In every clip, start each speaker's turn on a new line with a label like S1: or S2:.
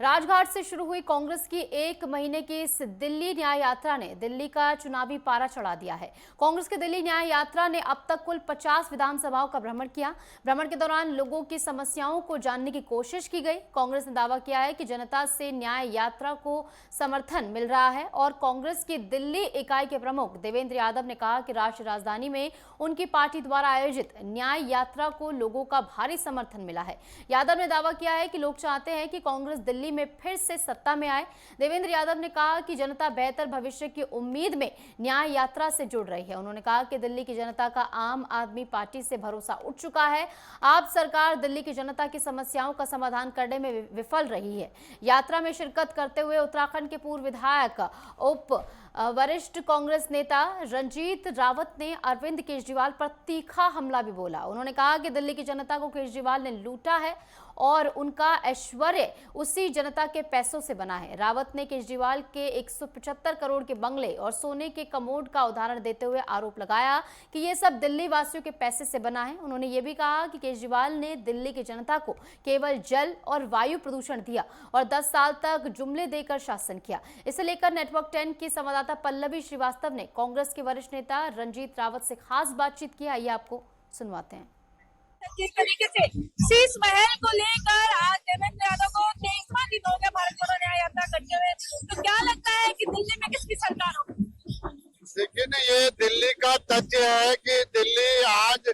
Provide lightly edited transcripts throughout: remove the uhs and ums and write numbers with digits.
S1: राजघाट से शुरू हुई कांग्रेस की एक महीने की इस दिल्ली न्याय यात्रा ने दिल्ली का चुनावी पारा चढ़ा दिया है। कांग्रेस की दिल्ली न्याय यात्रा ने अब तक कुल 50 विधानसभाओं का भ्रमण किया। भ्रमण के दौरान लोगों की समस्याओं को जानने की कोशिश की गई। कांग्रेस ने दावा किया है कि जनता से न्याय यात्रा को समर्थन मिल रहा है और कांग्रेस की दिल्ली इकाई के प्रमुख देवेंद्र यादव ने कहा कि राष्ट्रीय राजधानी में उनकी पार्टी द्वारा आयोजित न्याय यात्रा को लोगों का भारी समर्थन मिला है। यादव ने दावा किया है कि लोग चाहते हैं कि कांग्रेस दिल्ली में फिर से सत्ता में आए। देवेंद्र यादव ने कहा कि जनता बेहतर भविष्य की उम्मीद में न्याय यात्रा से जुड़ रही है। उन्होंने कहा कि दिल्ली की जनता का आम आदमी पार्टी से भरोसा उठ चुका है। आप सरकार दिल्ली की जनता की समस्याओं का समाधान करने में विफल रही है। यात्रा में शिरकत करते हुए उत्तराखंड के पूर्व विधायक वरिष्ठ कांग्रेस नेता रंजीत रावत ने अरविंद केजरीवाल पर तीखा हमला भी बोला। उन्होंने कहा कि दिल्ली की जनता को केजरीवाल ने लूटा है और उनका ऐश्वर्य उसी जनता के पैसों से बना है। रावत ने केजरीवाल के 175 करोड़ के बंगले और सोने के कमोड का उदाहरण देते हुए आरोप लगाया कि ये सब दिल्ली वासियों के पैसे से बना है। उन्होंने ये भी कहा कि केजरीवाल ने दिल्ली की जनता को केवल जल और वायु प्रदूषण दिया और 10 साल तक जुमले देकर शासन किया। इसे लेकर नेटवर्क 10 की संवाददाता पल्लवी श्रीवास्तव ने कांग्रेस के वरिष्ठ नेता रंजीत रावत से खास बातचीत की। आइए आपको सुनवाते हैं।
S2: जिस तरीके से शीश महल को लेकर आज देवेंद्र यादव को 23वां दिन हो गया भारत जोड़ो न्याय यात्रा करते हुए, तो क्या लगता है कि दिल्ली में किसकी सरकार होगी?
S3: लेकिन ये दिल्ली का तथ्य है कि दिल्ली आज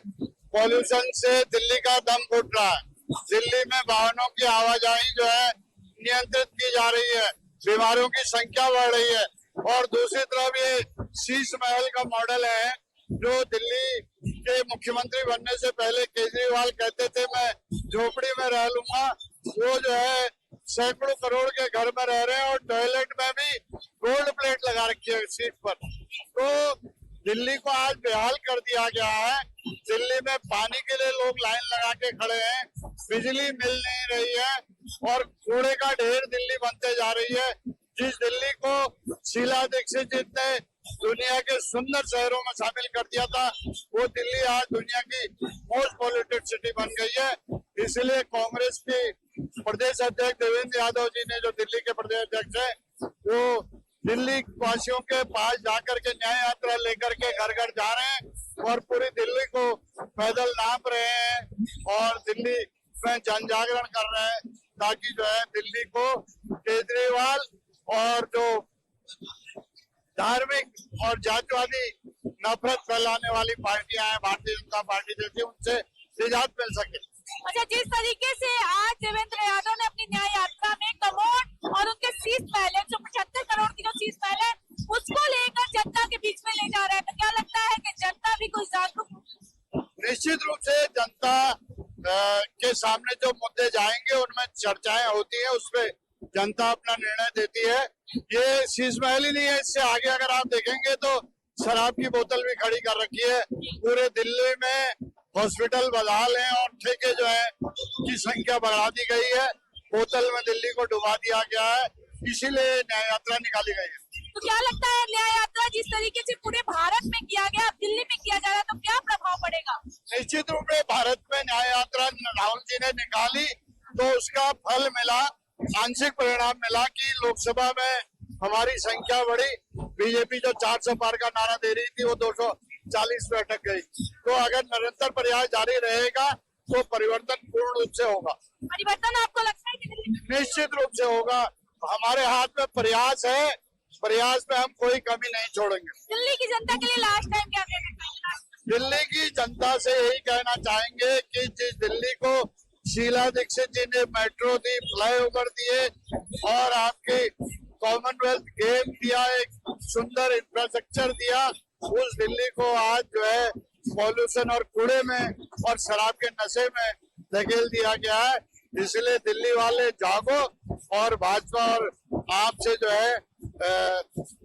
S3: पॉल्यूशन से दिल्ली का दम घुट रहा है। दिल्ली में वाहनों की आवाजाही जो है नियंत्रित की जा रही है, बीमारियों की संख्या बढ़ रही है और दूसरी तरफ ये शीश महल का मॉडल है जो दिल्ली के मुख्यमंत्री बनने से पहले केजरीवाल कहते थे मैं झोपड़ी में रह लूंगा, वो जो है सैकड़ों करोड़ के घर में रह रहे हैं और टॉयलेट में भी गोल्ड प्लेट लगा रखी है सीट पर। तो दिल्ली को आज बेहाल कर दिया गया है। दिल्ली में पानी के लिए लोग लाइन लगा के खड़े हैं, बिजली मिल नहीं रही है और कूड़े का ढेर दिल्ली बनते जा रही है। जिस दिल्ली को शीला दीक्षित जी ने दुनिया के सुंदर शहरों में शामिल कर दिया था, वो दिल्ली आज दुनिया की मोस्ट पॉल्यूटेड सिटी बन गई है। इसलिए कांग्रेस के प्रदेश अध्यक्ष देवेंद्र यादव जी ने, जो दिल्ली के प्रदेश अध्यक्ष है, वो दिल्ली वासियों के पास जाकर के न्याय यात्रा लेकर के घर घर जा रहे हैं और पूरी दिल्ली को पैदल नाप रहे हैं और दिल्ली में जन जागरण कर रहे हैं ताकि जो है दिल्ली को केजरीवाल और जो धार्मिक और जातिवादी नफरत फैलाने वाली पार्टियां हैं, भारतीय जनता पार्टी जैसी, उनसे निजात मिल सके।
S2: अच्छा, जिस तरीके से आज देवेंद्र यादव ने अपनी न्याय यात्रा में कमोड और उनके शीश महल 175 करोड़ की जो शीश महल है उसको लेकर जनता के बीच में ले जा रहा है, तो क्या लगता है कि जनता भी कुछ जागरूक?
S3: निश्चित रूप से जनता के सामने जो मुद्दे जाएंगे उनमें चर्चाएं होती है, उसपे जनता अपना निर्णय देती है। ये शीश महल ही नहीं है, इससे आगे अगर आप देखेंगे तो शराब की बोतल भी खड़ी कर रखी है। पूरे दिल्ली में हॉस्पिटल बदहाल हैं और ठेके जो है की संख्या बढ़ा दी गई है। बोतल में दिल्ली को डुबा दिया गया है, इसीलिए न्याय यात्रा निकाली गई है।
S2: तो क्या लगता है न्याय यात्रा जिस तरीके से पूरे भारत में किया गया, अब दिल्ली में किया जा रहा है, तो क्या प्रभाव पड़ेगा?
S3: निश्चित रूप से भारत में न्याय यात्रा राहुल जी ने निकाली तो उसका फल मिला, आंशिक परिणाम मिला कि लोकसभा में हमारी संख्या बढ़ी। बीजेपी जो 400 पार का नारा दे रही थी वो 240 पे अटक गई। तो अगर निरंतर प्रयास जारी रहेगा तो परिवर्तन पूर्ण रूप से होगा।
S2: परिवर्तन आपको लगता है कि
S3: निश्चित रूप से होगा। हमारे हाथ में प्रयास है, प्रयास में हम कोई कमी नहीं छोड़ेंगे।
S2: दिल्ली की जनता के लिए लास्ट टाइम क्या कहना चाहिए?
S3: दिल्ली की जनता से यही कहना चाहेंगे कि जिस दिल्ली को शीला दीक्षित जी ने मेट्रो दी, फ्लाईओवर दिए और आपके कॉमनवेल्थ गेम दिया, एक सुंदर इंफ्रास्ट्रक्चर दिया, उस दिल्ली को आज जो है पॉल्यूशन और कूड़े में और शराब के नशे में धकेल दिया गया है। इसलिए दिल्ली वाले जागो और भाजपा और आपसे जो है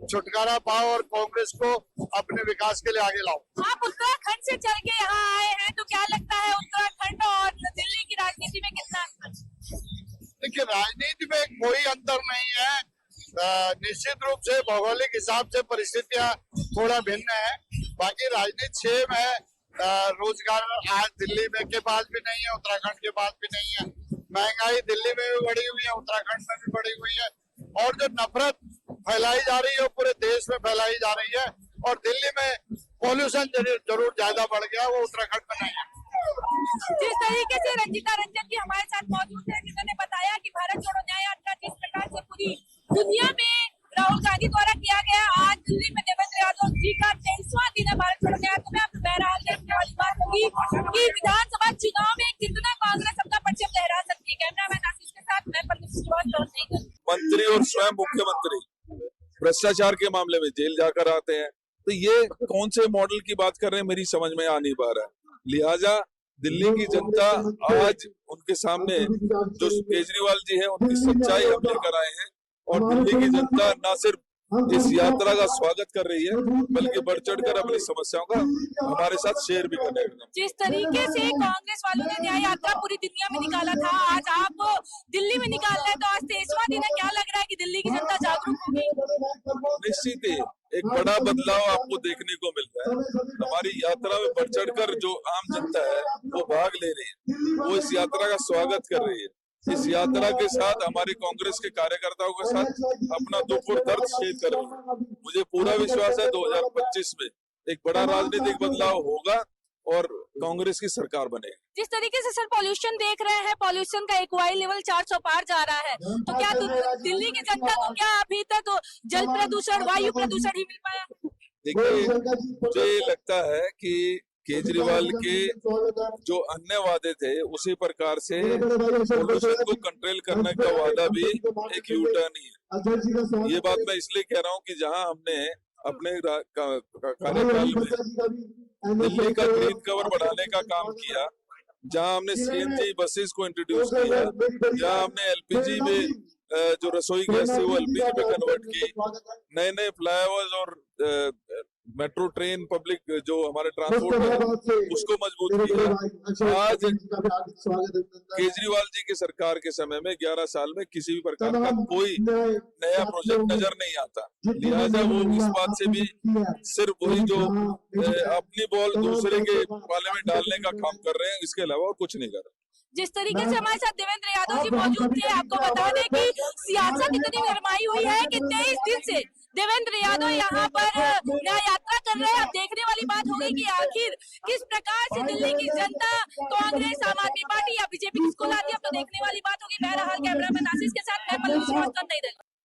S3: छुटकारा पाओ और कांग्रेस को अपने विकास के लिए आगे लाओ।
S2: आप उत्तराखंड से चल के यहाँ आए हैं, तो क्या लगता है उत्तराखंड और दिल्ली की राजनीति में कितना अंतर?
S3: देखिए, राजनीति में कोई अंतर नहीं है। निश्चित रूप से भौगोलिक हिसाब से परिस्थितियां थोड़ा भिन्न है, बाकी राजनीति सेम है। रोजगार आज दिल्ली में के पास भी नहीं है, उत्तराखंड के पास भी नहीं है। महंगाई दिल्ली में भी बढ़ी हुई है, उत्तराखंड में भी बढ़ी हुई है, और जो नफरत फैलाई जा रही है वो पूरे देश में फैलाई जा रही है। और दिल्ली में पॉल्यूशन जरूर ज्यादा बढ़ गया, वो उत्तराखंड में नहीं है।
S2: जिस तरीके से रंजिता रंजन जी हमारे साथ मौजूद है, जिन्होंने बताया कि भारत जोड़ो न्याय यात्रा जिस प्रकार से पूरी दुनिया में राहुल गांधी द्वारा किया गया, आज दिल्ली में देवेंद्र यादव जी का 23वां दिन है भारत जोड़ो न्याय यात्रा में। अब बहरहाल देखने वाली बात होगी कि विधानसभा चुनाव में कितना कांग्रेस अपना परचम लहरा सकती है। कैमरामैन आशीष के साथ मैं पल्लवी श्रीवास्तव।
S4: मंत्री और स्वयं मुख्यमंत्री भ्रष्टाचार के मामले में जेल जाकर आते हैं, तो ये कौन से मॉडल की बात कर रहे हैं, मेरी समझ में आ नहीं पा रहा है। लिहाजा दिल्ली की जनता आज उनके सामने जो केजरीवाल जी है उनकी सच्चाई हम लेकर आए हैं, और दिल्ली की जनता न सिर्फ इस यात्रा का स्वागत कर रही है बल्कि बढ़ चढ़कर अपनी समस्याओं का हमारे साथ शेयर भी करने लगे।
S2: जिस तरीके से कांग्रेस वालों ने न्याय यात्रा पूरी दुनिया में निकाला था, आज आप दिल्ली में निकाल रहे हैं, तो आज 23वां दिन है। क्या लग रहा है कि दिल्ली की जनता जागरूक होगी?
S4: निश्चित ही एक बड़ा बदलाव आपको देखने को मिल रहा है। हमारी यात्रा में बढ़ चढ़कर जो आम जनता है वो भाग ले रही है, वो इस यात्रा का स्वागत कर रही है। इस यात्रा के साथ हमारे कांग्रेस के कार्यकर्ताओं के साथ अपना दुख और दर्द शेयर कर रहे हैं। मुझे पूरा विश्वास है 2025 में एक बड़ा राजनीतिक बदलाव होगा और कांग्रेस की सरकार बनेगी।
S2: जिस तरीके से सर पॉल्यूशन देख रहे हैं, पॉल्यूशन का एक्वाई लेवल 400 पार जा रहा है, तो क्या दिल्ली की जनता को क्या अभी तक तो जल प्रदूषण, वायु प्रदूषण ही मिल पाया?
S4: देखिए, मुझे लगता है कि केजरीवाल के जो अन्य वादे थे उसी प्रकार से पॉल्यूशन को कंट्रोल करने का वादा भी एक यू टर्न ही है। ये बात मैं इसलिए कह रहा हूँ कि जहां हमने अपने कार्यकाल में दिल्ली का ग्रीन कवर बढ़ाने का काम किया, जहां हमने सीएनजी बसेस को इंट्रोड्यूस किया, जहां हमने एलपीजी में जो रसोई गैस थी वो एलपीजी में कन्वर्ट की, नए नए फ्लाईओवर्स और मेट्रो ट्रेन पब्लिक जो हमारे ट्रांसपोर्ट है उसको मजबूत किया। आज केजरीवाल जी की सरकार के समय में 11 साल में किसी भी प्रकार का कोई नया प्रोजेक्ट नजर नहीं आता। लिहाजा वो इस बात से भी सिर्फ वही जो अपनी बॉल दूसरे के पाले में डालने का काम कर रहे हैं, इसके अलावा और कुछ नहीं कर रहे।
S2: जिस तरीके से हमारे साथ देवेंद्र यादव जी मौजूद थे, आपको बता दें कि सियासत इतनी गरमाई हुई है कि 23 दिन से देवेंद्र यादव यहाँ पर न्याय यात्रा कर रहे हैं। अब देखने वाली बात होगी कि आखिर किस प्रकार से दिल्ली की जनता कांग्रेस, आम आदमी पार्टी या बीजेपी किसको लाती है, अब तो देखने वाली बात होगी। बहरहाल कैमरामैन आशीष के साथ मैं पल्लवी श्रीवास्तव, नई दिल्ली।